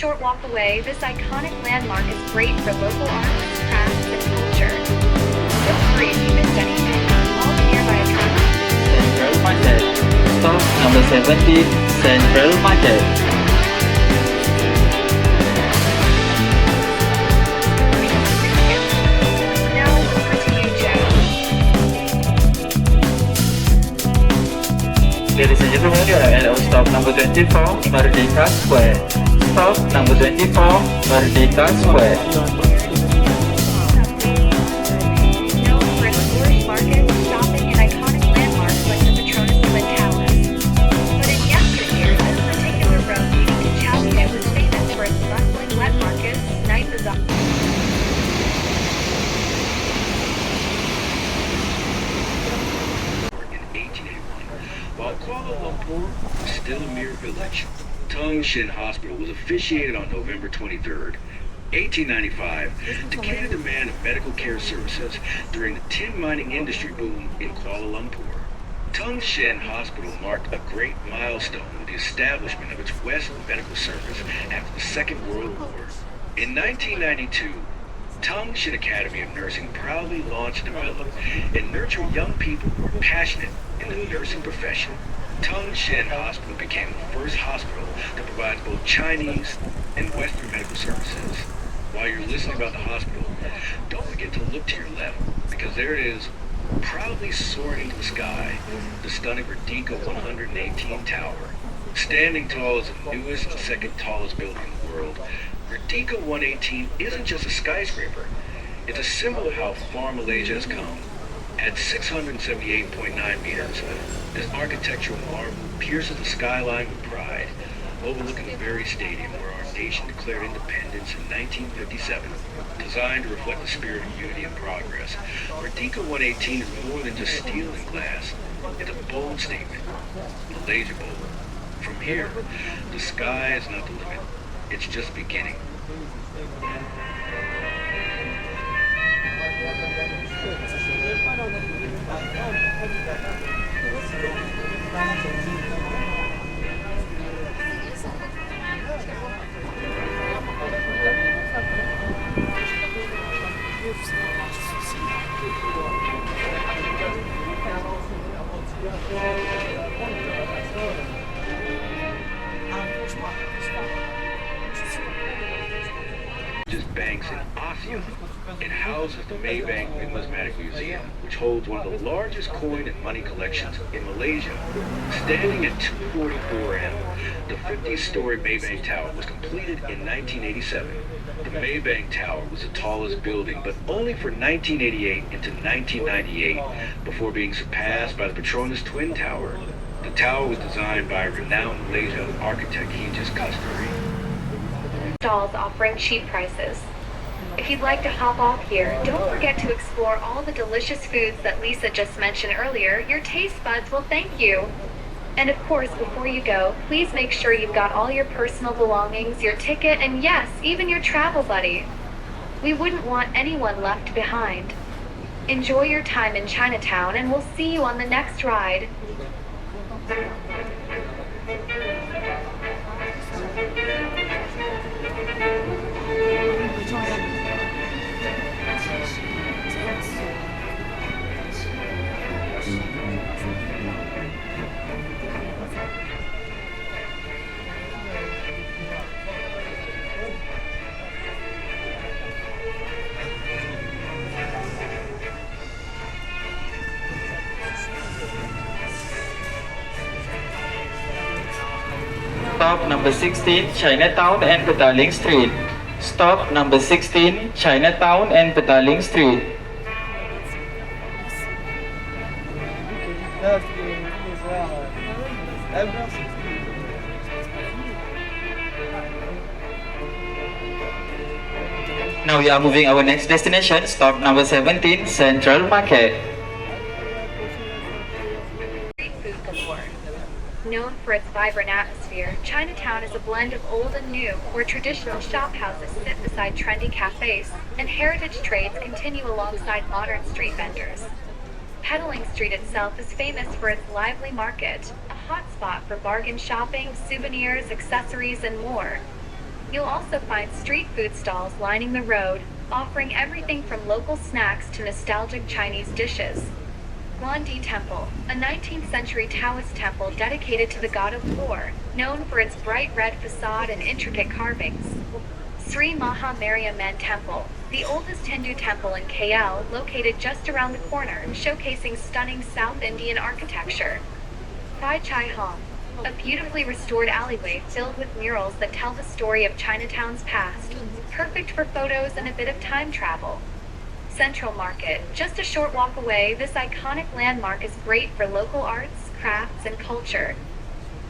Short walk away, this iconic landmark is great for local arts, crafts, and culture. Feel free if you missed anything. All the nearby attractions. Central Market. Stop number 17, Central Market. Now over to you, Joe. Ladies and gentlemen, you are at stop number 24, Merdeka Square. Stop number 24, Merdeka Square. Known for its flourish markets, shopping, and iconic landmarks like the Patronus Twin Towers. But in yesteryear, this particular road leading to Chow Kit was famous for its bustling wet markets, night bazaars. In 1881, while Kuala Lumpur was still a mere village, Tung Shin Hospital was officiated on November 23rd, 1895, to cater the demand of medical care services during the tin mining industry boom in Kuala Lumpur. Tung Shin Hospital marked a great milestone with the establishment of its West Medical Service after the Second World War. In 1992, Tung Shin Academy of Nursing proudly launched, developed, and nurtured young people who were passionate in the nursing profession. Tung Shin Hospital became the first hospital that provides both Chinese and Western medical services. While you're listening about the hospital, don't forget to look to your left, because there it is, proudly soaring into the sky, the stunning Merdeka 118 Tower. Standing tall as the newest and second tallest building in the world, Merdeka 118 isn't just a skyscraper. It's a symbol of how far Malaysia has come. At 678.9 meters, this architectural marvel pierces the skyline with pride, overlooking the very stadium where our nation declared independence in 1957. Designed to reflect the spirit of unity and progress, Merdeka 118 is more than just steel and glass. It's a bold statement. Malaysia bold. From here, the sky is not the limit. It's just beginning. Just banks in ASEAN. It houses the Maybank Numismatic Museum, which holds one of the largest coin and money collections in Malaysia. Standing at 244 M, the 50-story Maybank Tower was completed in 1987. The Maybank Tower was the tallest building, but only for 1988 into 1998, before being surpassed by the Patronus Twin Tower. The tower was designed by renowned Malaysian architect Hijaz Kasturi. Stalls offering cheap prices. If you'd like to hop off here, don't forget to explore all the delicious foods that Lisa just mentioned earlier. Your taste buds will thank you. And of course, before you go, please make sure you've got all your personal belongings, your ticket, and yes, even your travel buddy. We wouldn't want anyone left behind. Enjoy your time in Chinatown, and we'll see you on the next ride. Stop number 16, Chinatown and Petaling Street. Stop number 16, Chinatown and Petaling Street. Now we are moving our next destination, stop number 17, Central Market. Street food galore. Known for its vibrant atmosphere, Chinatown is a blend of old and new, where traditional shop houses sit beside trendy cafes, and heritage trades continue alongside modern street vendors. Petaling Street itself is famous for its lively market, a hotspot for bargain shopping, souvenirs, accessories, and more. You'll also find street food stalls lining the road, offering everything from local snacks to nostalgic Chinese dishes. Guandi Temple, a 19th century Taoist temple dedicated to the god of war, known for its bright red facade and intricate carvings. Sri Maha Mariamman Temple, the oldest Hindu temple in KL, located just around the corner, showcasing stunning South Indian architecture. Phai Chai Hong, a beautifully restored alleyway filled with murals that tell the story of Chinatown's past, perfect for photos and a bit of time travel. Central Market, just a short walk away, this iconic landmark is great for local arts, crafts, and culture.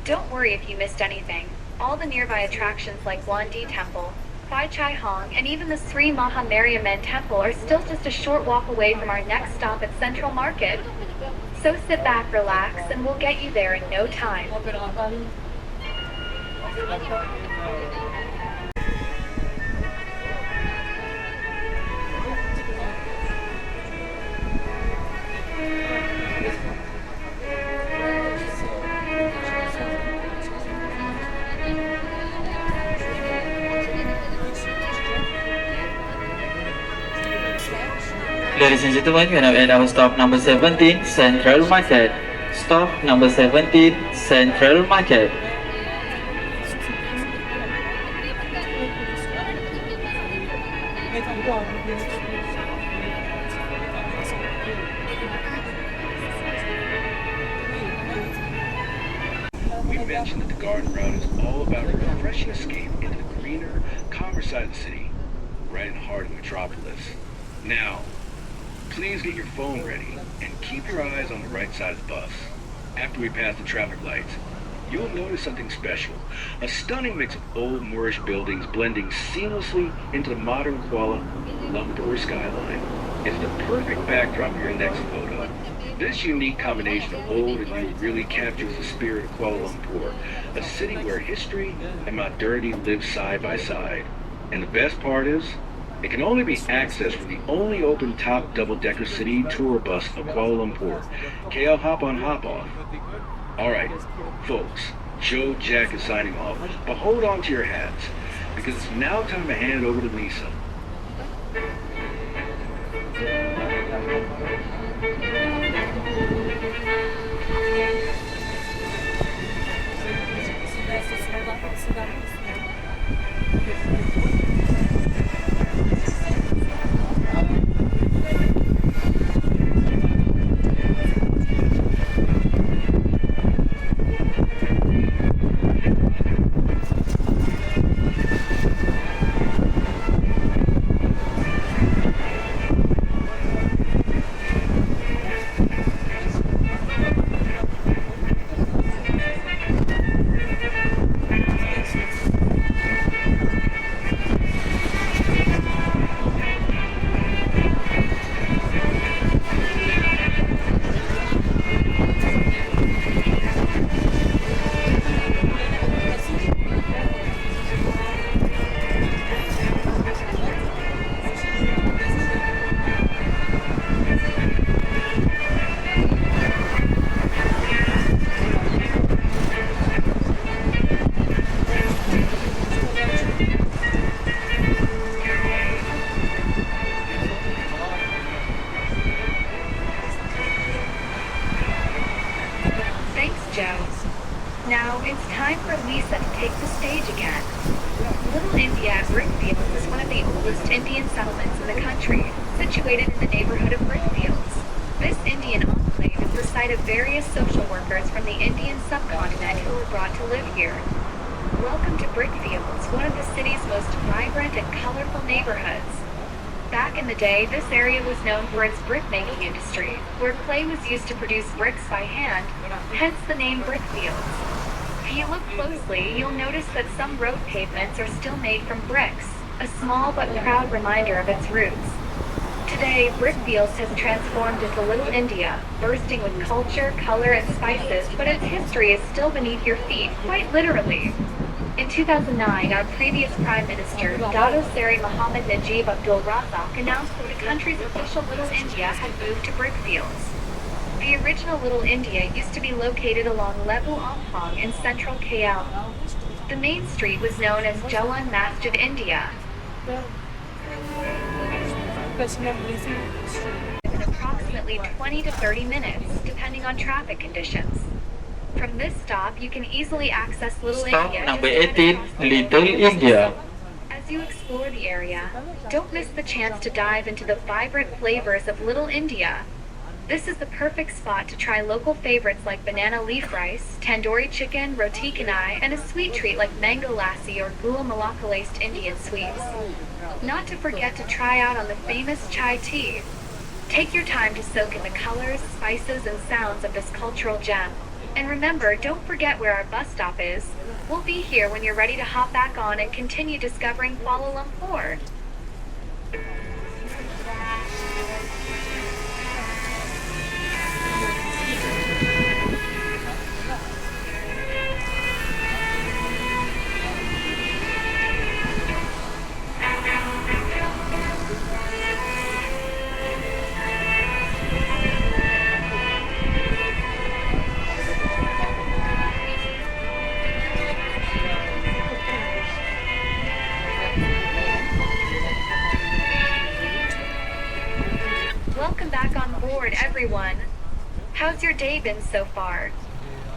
Don't worry if you missed anything. All the nearby attractions like Guandi Temple, Phai Chai Hong, and even the Sri Maha Mariamman Temple are still just a short walk away from our next stop at Central Market. So sit back, relax, and we'll get you there in no time. Ladies and gentlemen, we are now at our stop number 17, Central Market. Stop number 17, Central Market. We mentioned that the garden route is all about a refreshing escape into the greener, calmer side of the city, right in the heart of the metropolis. Now, please get your phone ready and keep your eyes on the right side of the bus. After we pass the traffic lights, you'll notice something special. A stunning mix of old Moorish buildings blending seamlessly into the modern Kuala Lumpur skyline. It's the perfect backdrop for your next photo. This unique combination of old and new really captures the spirit of Kuala Lumpur, a city where history and modernity live side by side. And the best part is, it can only be accessed from the only open top double-decker city tour bus of Kuala Lumpur, KL Hop On Hop Off. Alright, folks, Joe Jack is signing off, but hold on to your hats, because it's now time to hand it over to Lisa. Now it's time for Lisa to take the stage again. Little India at Brickfields is one of the oldest Indian settlements in the country, situated in the neighborhood of Brickfields. This Indian enclave is the site of various social workers from the Indian subcontinent who were brought to live here. Welcome to Brickfields, one of the city's most vibrant and colorful neighborhoods. Back in the day, this area was known for its brick-making industry, where clay was used to produce bricks by hand, hence the name Brickfields. If you look closely, you'll notice that some road pavements are still made from bricks, a small but proud reminder of its roots. Today, Brickfields has transformed into Little India, bursting with culture, color, and spices, but its history is still beneath your feet, quite literally. In 2009, our previous Prime Minister, Dato Seri Mohammed Najib Abdul Razak, announced that the country's official Little India had moved to Brickfields. The original Little India used to be located along Lebu Ampong in central KL. The main street was known as Jalan Masjid India. In approximately 20 to 30 minutes, depending on traffic conditions. From this stop, you can easily access Little Stop India. number just 18, across the Little road. India. As you explore the area, don't miss the chance to dive into the vibrant flavors of Little India. This is the perfect spot to try local favorites like banana leaf rice, tandoori chicken, roti canai, and a sweet treat like mango lassi or gula melaka laced Indian sweets. Not to forget to try out on the famous chai tea. Take your time to soak in the colors, spices, and sounds of this cultural gem. And remember, don't forget where our bus stop is. We'll be here when you're ready to hop back on and continue discovering Kuala Lumpur. Welcome back on board, everyone. How's your day been so far?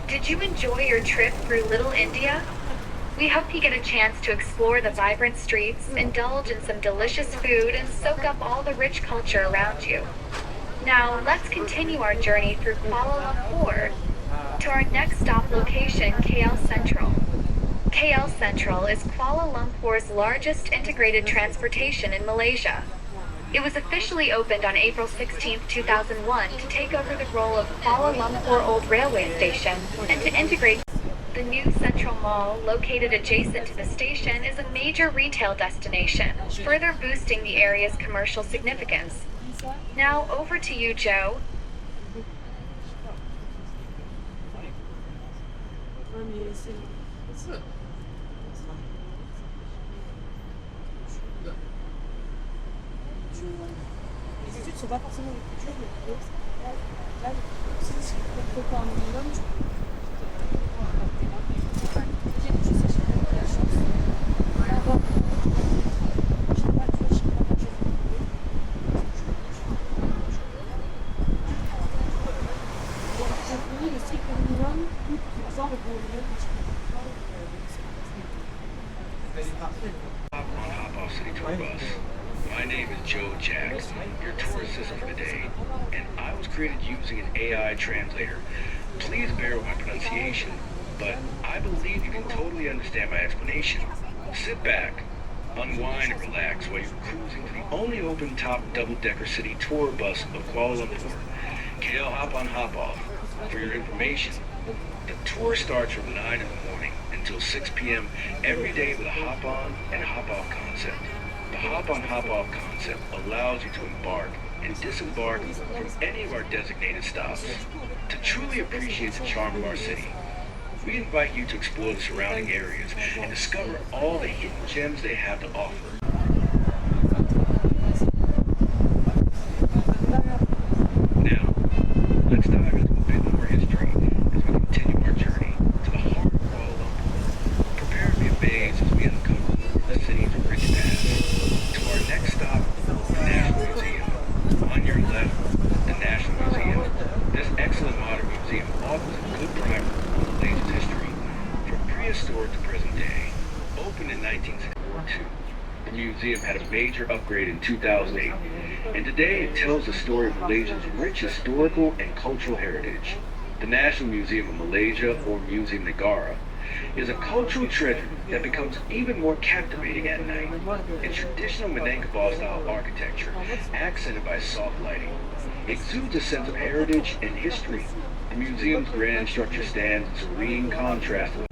Did you enjoy your trip through Little India? We hope you get a chance to explore the vibrant streets, indulge in some delicious food, and soak up all the rich culture around you. Now, let's continue our journey through Kuala Lumpur to our next stop location, KL Central. KL Central is Kuala Lumpur's largest integrated transportation in Malaysia. It was officially opened on April 16, 2001 to take over the role of Kuala Lumpur Old Railway Station and to integrate. The new Central Mall, located adjacent to the station, is a major retail destination, further boosting the area's commercial significance. Now, over to you, Joe. Les études sont pas forcément les plus dures, mais là, si je fais un minimum, je peux je sais, j'ai pas la chance d'avoir je sais pas, tu vois, je sais pas quand j'ai fait le strict minimum, tout ça, le bon minimum, Hop-on, hop-off city tour bus. My name is Joe Jack, your tour assistant for the day, and I was created using an AI translator. Please bear with my pronunciation, but I believe you can totally understand my explanation. Sit back, unwind and relax while you're cruising to the only open top double-decker city tour bus of Kuala Lumpur, KL Hop-on Hop-off. For your information, the tour starts from 9 in the morning until 6 p.m. every day with a hop-on and hop-off concept. The hop-on hop-off concept allows you to embark and disembark from any of our designated stops. To truly appreciate the charm of our city, we invite you to explore the surrounding areas and discover all the hidden gems they have to offer. Now, let's dive into a bit more history as we continue our journey to the heart of Kuala Lumpur. Prepare to be amazed as we uncover the city's rich past. To our next stop, the National Museum. On your left, the National Museum. This excellent modern museum offers a good primer on Malaysia's history, from prehistoric to present day. Opened in 1962, the museum had a major upgrade in 2008, and today it tells the story of Malaysia's rich historical and cultural heritage. The National Museum of Malaysia, or Museum Negara, is a cultural treasure that becomes even more captivating at night. Its traditional Minangkabau-style architecture, accented by soft lighting, exudes a sense of heritage and history. The museum's grand structure stands in serene contrast with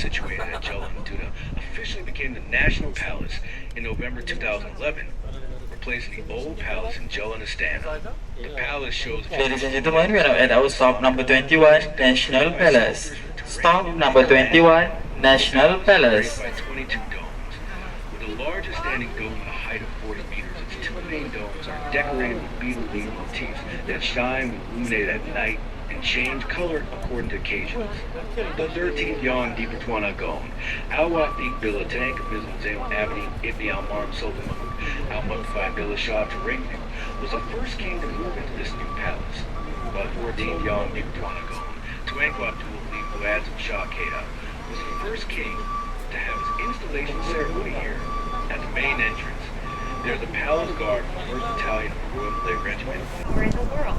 situated at Jalan Duda officially became the National Palace in November 2011, replacing the old palace in Jalan Istana. The palace shows... Ladies and gentlemen, we are now at our stop number 21, National Palace. Stop number 21, National Palace. By 22 domes. With the largest standing dome at a height of 40 meters, its two main domes are decorated with beetle leaf motifs that shine when illuminated at night and change color according to occasions. The 13th Yang di Pertuanagon, Awak di Bila Tank Mizanzale Avenue, Ibni Al-Marm Sultan Al-Muqtafai Bila Shah Terengu, was the first king to move into this new palace. By the 14th Yang di Pertuanagon, Tuanku Abdul Ali Fuad Shah Kit was the first king to have his installation ceremony here. At the main entrance, there's the palace guard from the 1st Battalion of the Royal Malay Regiment. Tower in the world.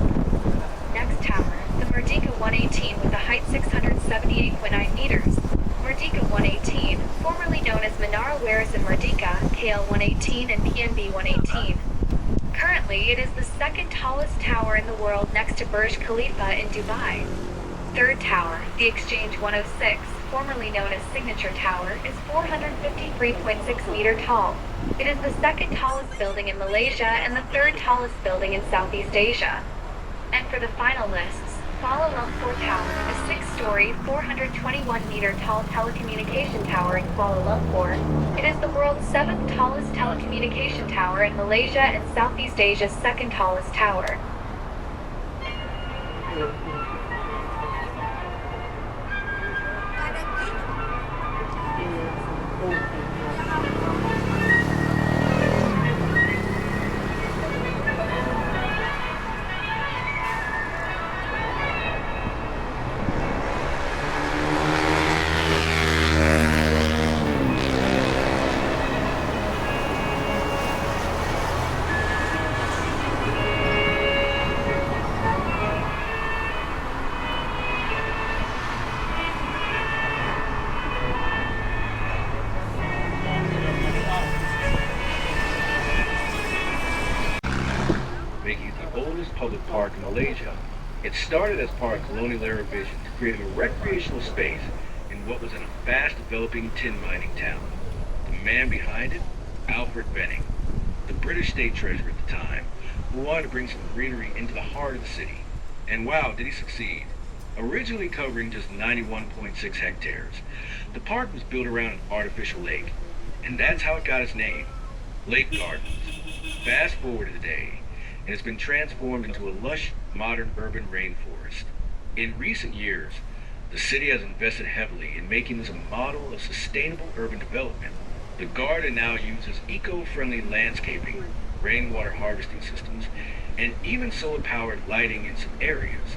Next tower, the Merdeka 118 with a height 678.9 meters. Merdeka 118, formerly known as Menara Waris in Merdeka, KL 118 and PNB 118. Currently, it is the second tallest tower in the world next to Burj Khalifa in Dubai. Third tower, the Exchange 106, formerly known as Signature Tower, is 453.6 meter tall. It is the second tallest building in Malaysia and the third tallest building in Southeast Asia. And for the final lists, Kuala Lumpur Tower, a 6-story, 421-meter tall telecommunication tower in Kuala Lumpur. It is the world's 7th tallest telecommunication tower and Malaysia and Southeast Asia's 2nd tallest tower. Making it the oldest public park in Malaysia. It started as part of colonial era vision to create a recreational space in what was in a fast developing tin mining town. The man behind it, Alfred Benning, the British state treasurer at the time, who wanted to bring some greenery into the heart of the city. And wow, did he succeed. Originally covering just 91.6 hectares, the park was built around an artificial lake, and that's how it got its name, Lake Gardens. Fast forward to today, and it's been transformed into a lush, modern urban rainforest. In recent years, the city has invested heavily in making this a model of sustainable urban development. The garden now uses eco-friendly landscaping, rainwater harvesting systems, and even solar-powered lighting in some areas.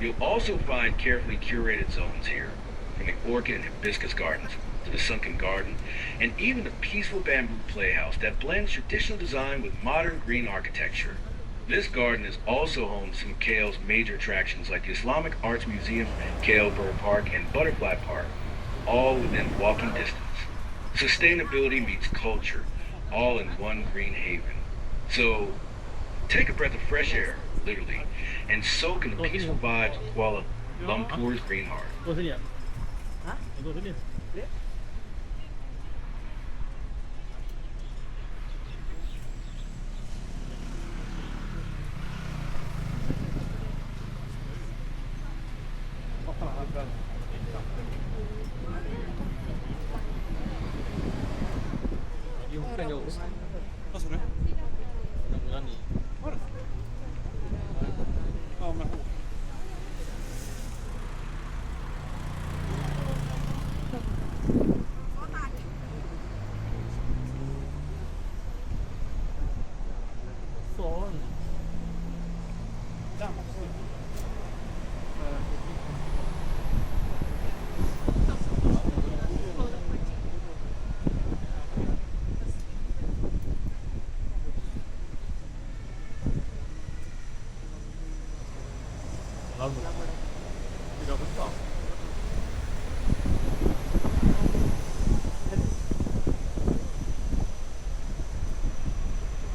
You'll also find carefully curated zones here, from the orchid and hibiscus gardens to the sunken garden, and even a peaceful bamboo playhouse that blends traditional design with modern green architecture. This garden is also home to some of KL's major attractions like the Islamic Arts Museum, KL Bird Park, and Butterfly Park, all within walking distance. Sustainability meets culture, all in one green haven. So, take a breath of fresh air, literally, and soak in the peaceful vibes of Kuala Lumpur's green heart.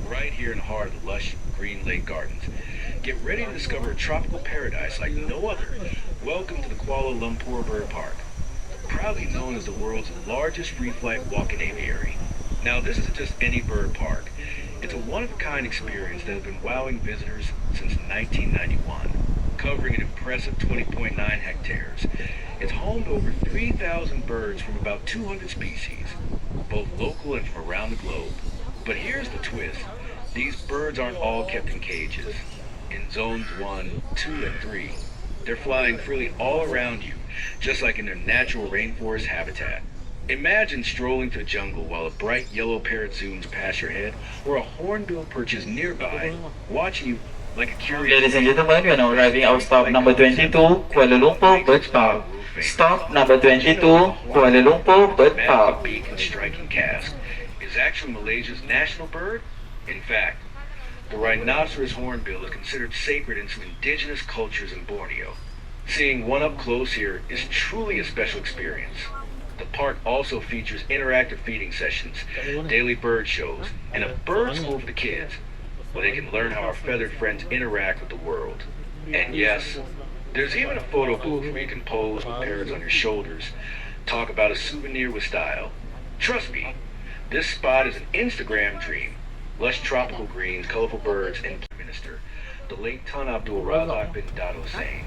Right here in the heart of the lush green lake gardens. Get ready to discover a tropical paradise like no other. Welcome to the Kuala Lumpur Bird Park. proudly known as the world's largest free-flight walk-in aviary. Now, this isn't just any bird park. It's a one-of-a-kind experience that has been wowing visitors since 1991, covering an impressive 20.9 hectares. It's home to over 3,000 birds from about 200 species, both local and from around the globe. But here's the twist. These birds aren't all kept in cages. In zones 1, 2, and 3, they're flying freely all around you, just like in their natural rainforest habitat. Imagine strolling through the jungle while a bright yellow parrot zooms past your head, or a hornbill perches nearby, watching you like a curious... Ladies and gentlemen, we are now arriving at stop number 22, Kuala Lumpur Bird Park. Stop number 22, Kuala Lumpur Bird Park. Beak and striking cast is actually Malaysia's national bird. In fact, the rhinoceros hornbill is considered sacred in some indigenous cultures in Borneo. Seeing one up close here is truly a special experience. The park also features interactive feeding sessions, daily bird shows, and a bird school for the kids, where they can learn how our feathered friends interact with the world. And yes, there's even a photo booth where you can pose with parrots on your shoulders, talk about a souvenir with style. Trust me, this spot is an Instagram dream. Lush tropical greens, colorful birds, and Minister, the late Tun Abdul Razak bin Dato Hussein,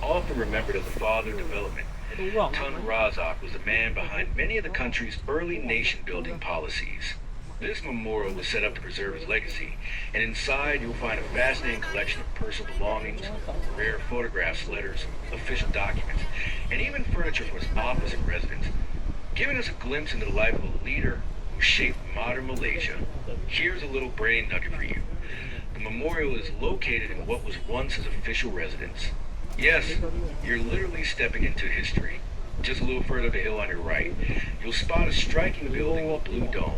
often remembered as the father of development. Tun Razak was the man behind many of the country's early nation-building policies. This memorial was set up to preserve his legacy, and inside you'll find a fascinating collection of personal belongings, rare photographs, letters, official documents, and even furniture from his office and residence, giving us a glimpse into the life of a leader who shaped modern Malaysia. Here's a little brain nugget for you. The memorial is located in what was once his official residence. Yes, you're literally stepping into history. Just a little further up the hill on your right, you'll spot a striking building with a blue dome.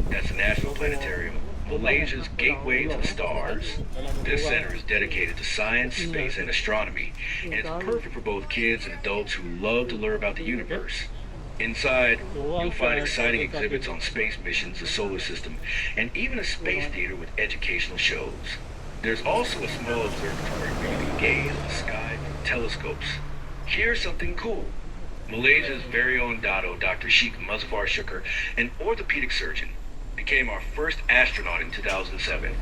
That's the National Planetarium, Malaysia's gateway to the stars. This center is dedicated to science, space, and astronomy, and it's perfect for both kids and adults who love to learn about the universe. Inside, you'll find exciting exhibits on space missions, the solar system, and even a space theater with educational shows. There's also a small observatory where you can gaze at the sky from telescopes. Here's something cool. Malaysia's very own Dato, Dr. Sheikh Muzaffar Shukr, an orthopedic surgeon, became our first astronaut in 2007,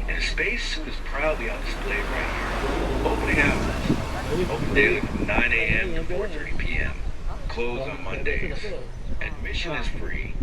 and his space suit is proudly on display right here. Opening hours, open daily from 9 a.m. to 4:30 p.m. Closed on Mondays. Admission is free.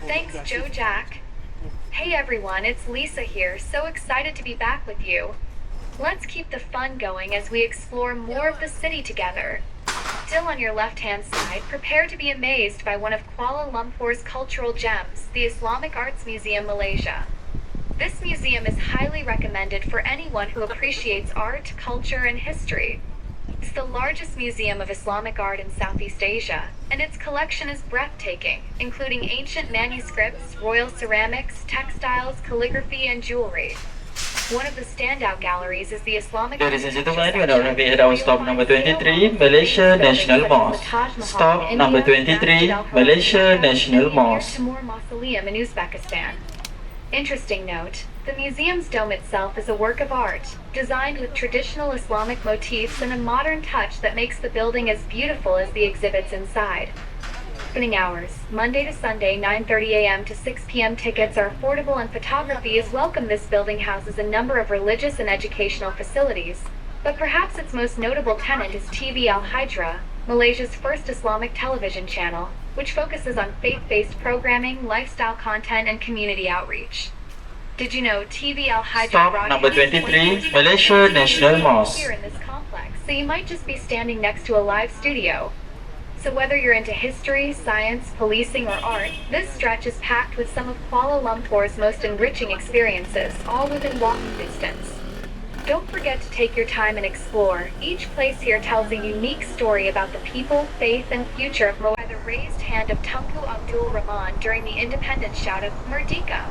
Thanks, Joe Jack. Hey everyone, it's Lisa here, so excited to be back with you. Let's keep the fun going as we explore more of the city together. Still on your left-hand side, prepare to be amazed by one of Kuala Lumpur's cultural gems, the Islamic Arts Museum Malaysia. This museum is highly recommended for anyone who appreciates art, culture, and history. It's the largest museum of Islamic art in Southeast Asia, and its collection is breathtaking, including ancient manuscripts, royal ceramics, textiles, calligraphy, and jewelry. One of the standout galleries is the Islamic... Ladies and gentlemen, we are now arriving at our stop number 23, Malaysia National Mosque. Stop number 23, Malaysia National Mosque. Timur Mausoleum in Uzbekistan. Interesting note, the museum's dome itself is a work of art, designed with traditional Islamic motifs and a modern touch that makes the building as beautiful as the exhibits inside. Opening hours, Monday to Sunday, 9:30 a.m. to 6 p.m. Tickets are affordable and photography is welcome. This building houses a number of religious and educational facilities, but perhaps its most notable tenant is TV Al Hijra, Malaysia's first Islamic television channel, which focuses on faith-based programming, lifestyle content, and community outreach. Did you know TV Al Hijra Stop number 23, Malaysia National Mosque. Here in this complex, so you might just be standing next to a live studio. So whether you're into history, science, policing, or art, this stretch is packed with some of Kuala Lumpur's most enriching experiences, all within walking distance. Don't forget to take your time and explore. Each place here tells a unique story about the people, faith, and future of Malaysia. By the raised hand of Tunku Abdul Rahman during the independence shout of Merdeka.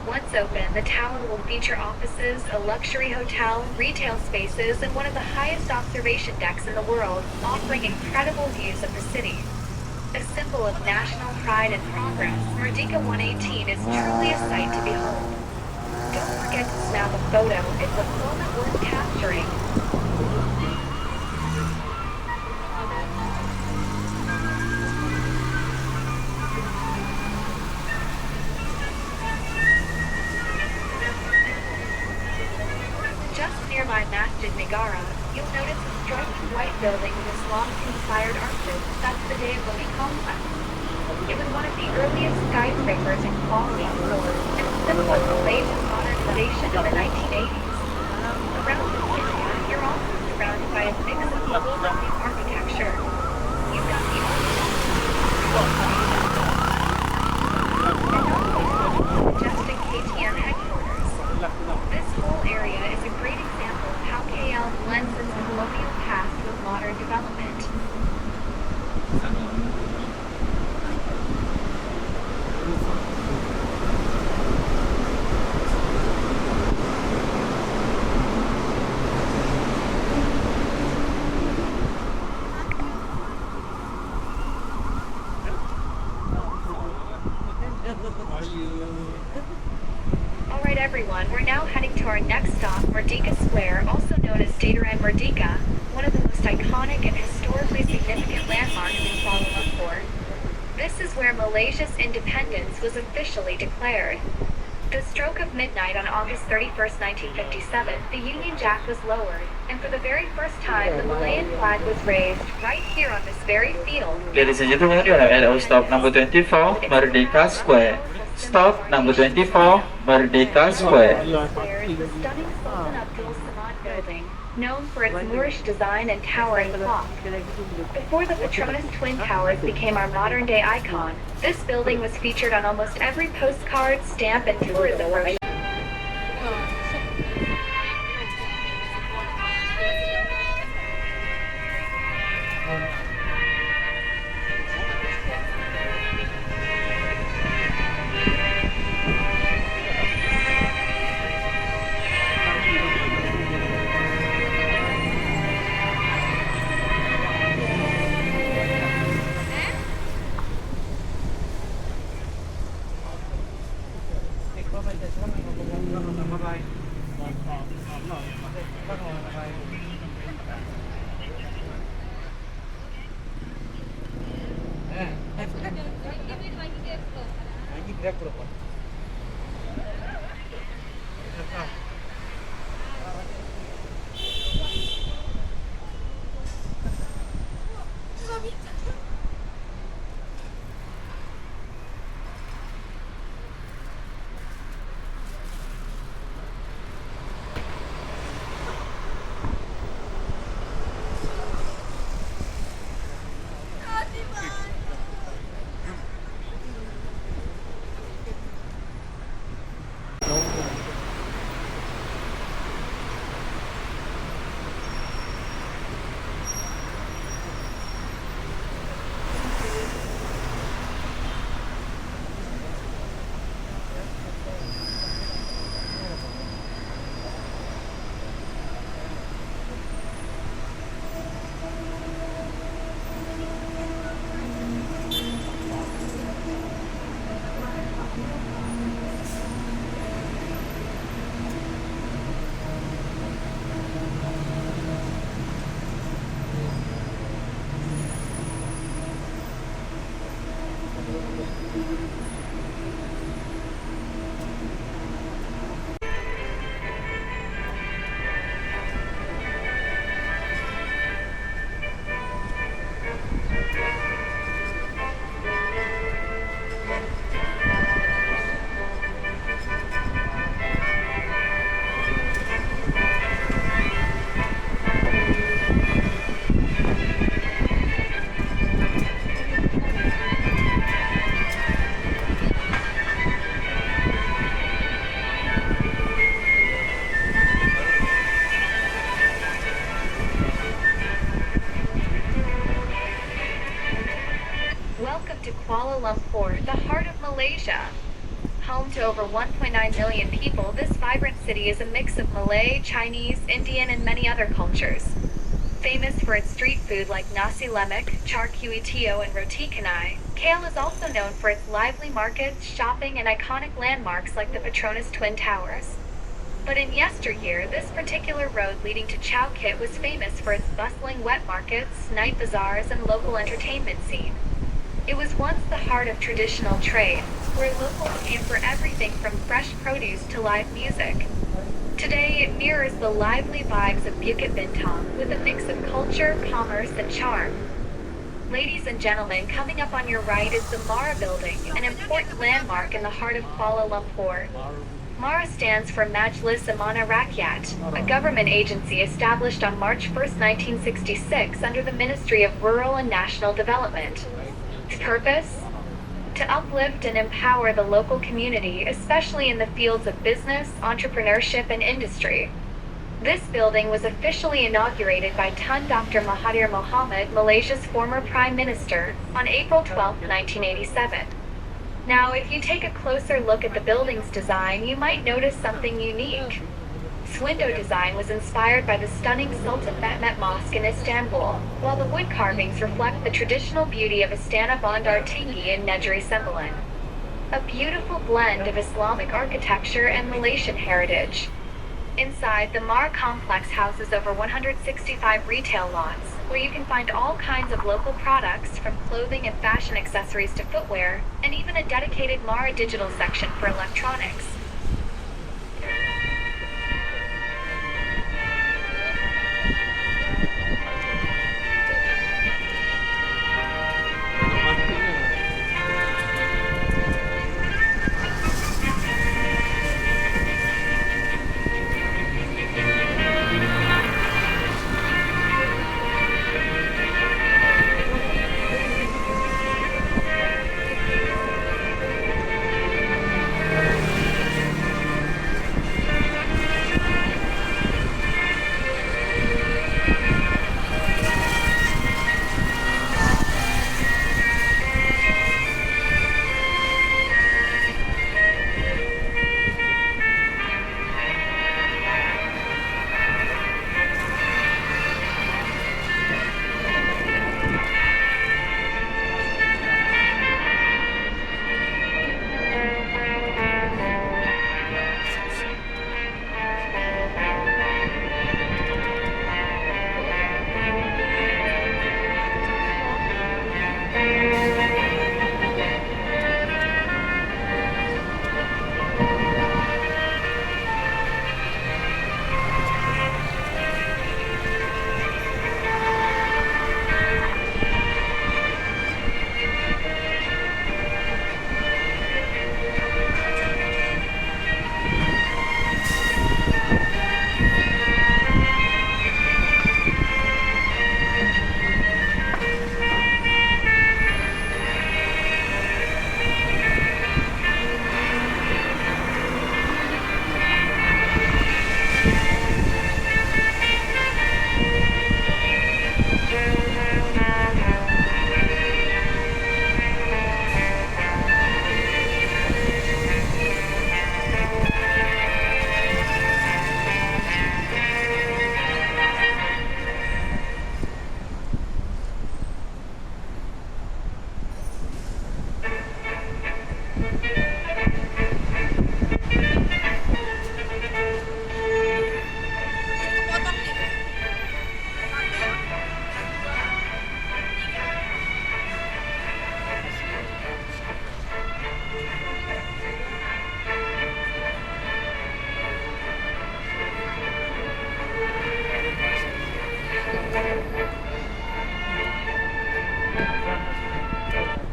Once open, the tower will feature offices, a luxury hotel, retail spaces, and one of the highest observation decks in the world, offering incredible views of the city. A symbol of national pride and progress, Merdeka 118 is truly a sight to behold. Don't forget to snap a photo. It's a moment worth capturing. Just nearby Masjid Negara, you'll notice a striking white building with Islamic-inspired arches. That's the Deobandi complex. It was one of the earliest skyscrapers in Kuala Lumpur and a symbol of Malaysia's modernization in the 1980s. Around this area, you're also surrounded by a mix of Islamic architecture. You've got the majestic KTM headquarters. This whole area is a great example of how KL blends its colonial past with modern development. Alright everyone, we're now heading to our next stop, Merdeka Square, also known as Dataran Merdeka, one of the most iconic and historically significant landmarks in Kuala Lumpur. This is where Malaysia's independence was officially declared. The stroke of midnight on August 31st, 1957, the Union Jack was lowered, and for the very first time, the Malayan flag was raised right here on this very field. Ladies and gentlemen, we are at our stop number 24, Merdeka Square. Stop number 24, Merdeka Square. Square is the stunning Sultan Abdul Samad building, known for its Moorish design and towering clock. Before the Petronas Twin Towers became our modern-day icon, this building was featured on almost every postcard, stamp, and tourism brochure. Welcome to Kuala Lumpur, the heart of Malaysia. Home to over 1.9 million people, this vibrant city is a mix of Malay, Chinese, Indian, and many other cultures. Famous for its street food like nasi lemak, char kway teow, and roti canai, KL is also known for its lively markets, shopping, and iconic landmarks like the Petronas Twin Towers. But in yesteryear, this particular road leading to Chow Kit was famous for its bustling wet markets, night bazaars, and local entertainment scene. It was once the heart of traditional trade, where locals came for everything from fresh produce to live music. Today, it mirrors the lively vibes of Bukit Bintang with a mix of culture, commerce, and charm. Ladies and gentlemen, coming up on your right is the Mara Building, an important landmark in the heart of Kuala Lumpur. MARA stands for Majlis Amanah Rakyat, a government agency established on March 1, 1966 under the Ministry of Rural and National Development. Its purpose? To uplift and empower the local community, especially in the fields of business, entrepreneurship, and industry. This building was officially inaugurated by Tun Dr. Mahathir Mohamad, Malaysia's former Prime Minister, on April 12, 1987. Now, if you take a closer look at the building's design, you might notice something unique. Its window design was inspired by the stunning Sultan Mehmet Mosque in Istanbul, while the wood carvings reflect the traditional beauty of Istana Bandar Tinggi in Negeri Sembilan. A beautiful blend of Islamic architecture and Malaysian heritage. Inside, the MAR complex houses over 165 retail lots, where you can find all kinds of local products from clothing and fashion accessories to footwear, and even a dedicated MARA digital section for electronics.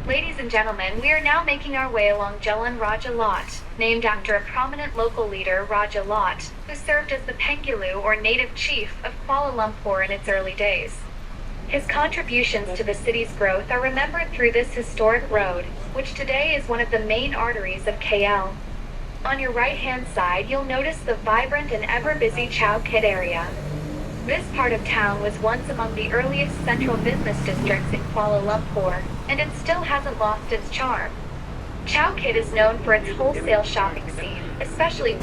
Ladies and gentlemen, we are now making our way along Jalan Raja Lot, named after a prominent local leader, Raja Lot, who served as the Penggulu or native chief of Kuala Lumpur in its early days. His contributions to the city's growth are remembered through this historic road, which today is one of the main arteries of KL. On your right-hand side, you'll notice the vibrant and ever-busy Chow Kit area. This part of town was once among the earliest central business districts in Kuala Lumpur, and it still hasn't lost its charm. Chow Kit is known for its wholesale shopping scene, especially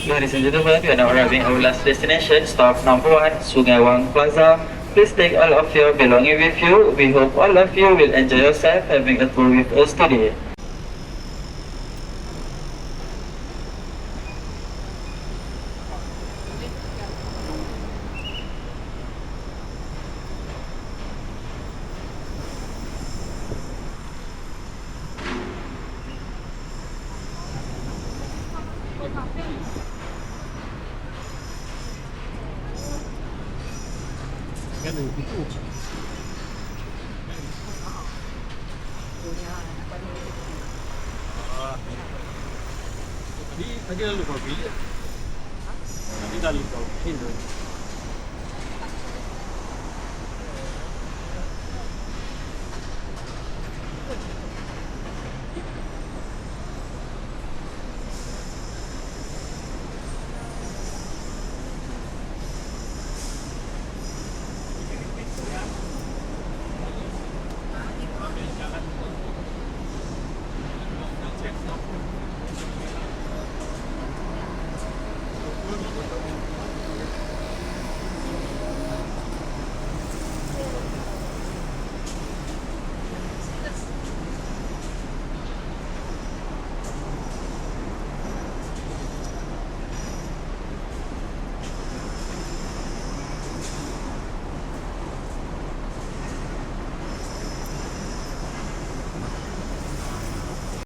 Ladies and gentlemen, we are now arriving at our last destination, stop number 1, Sungai Wang Plaza. Please take all of your belongings with you. We hope all of you will enjoy yourself having a tour with us today. Tadi dah lupa bilik. Tadi dah lupa.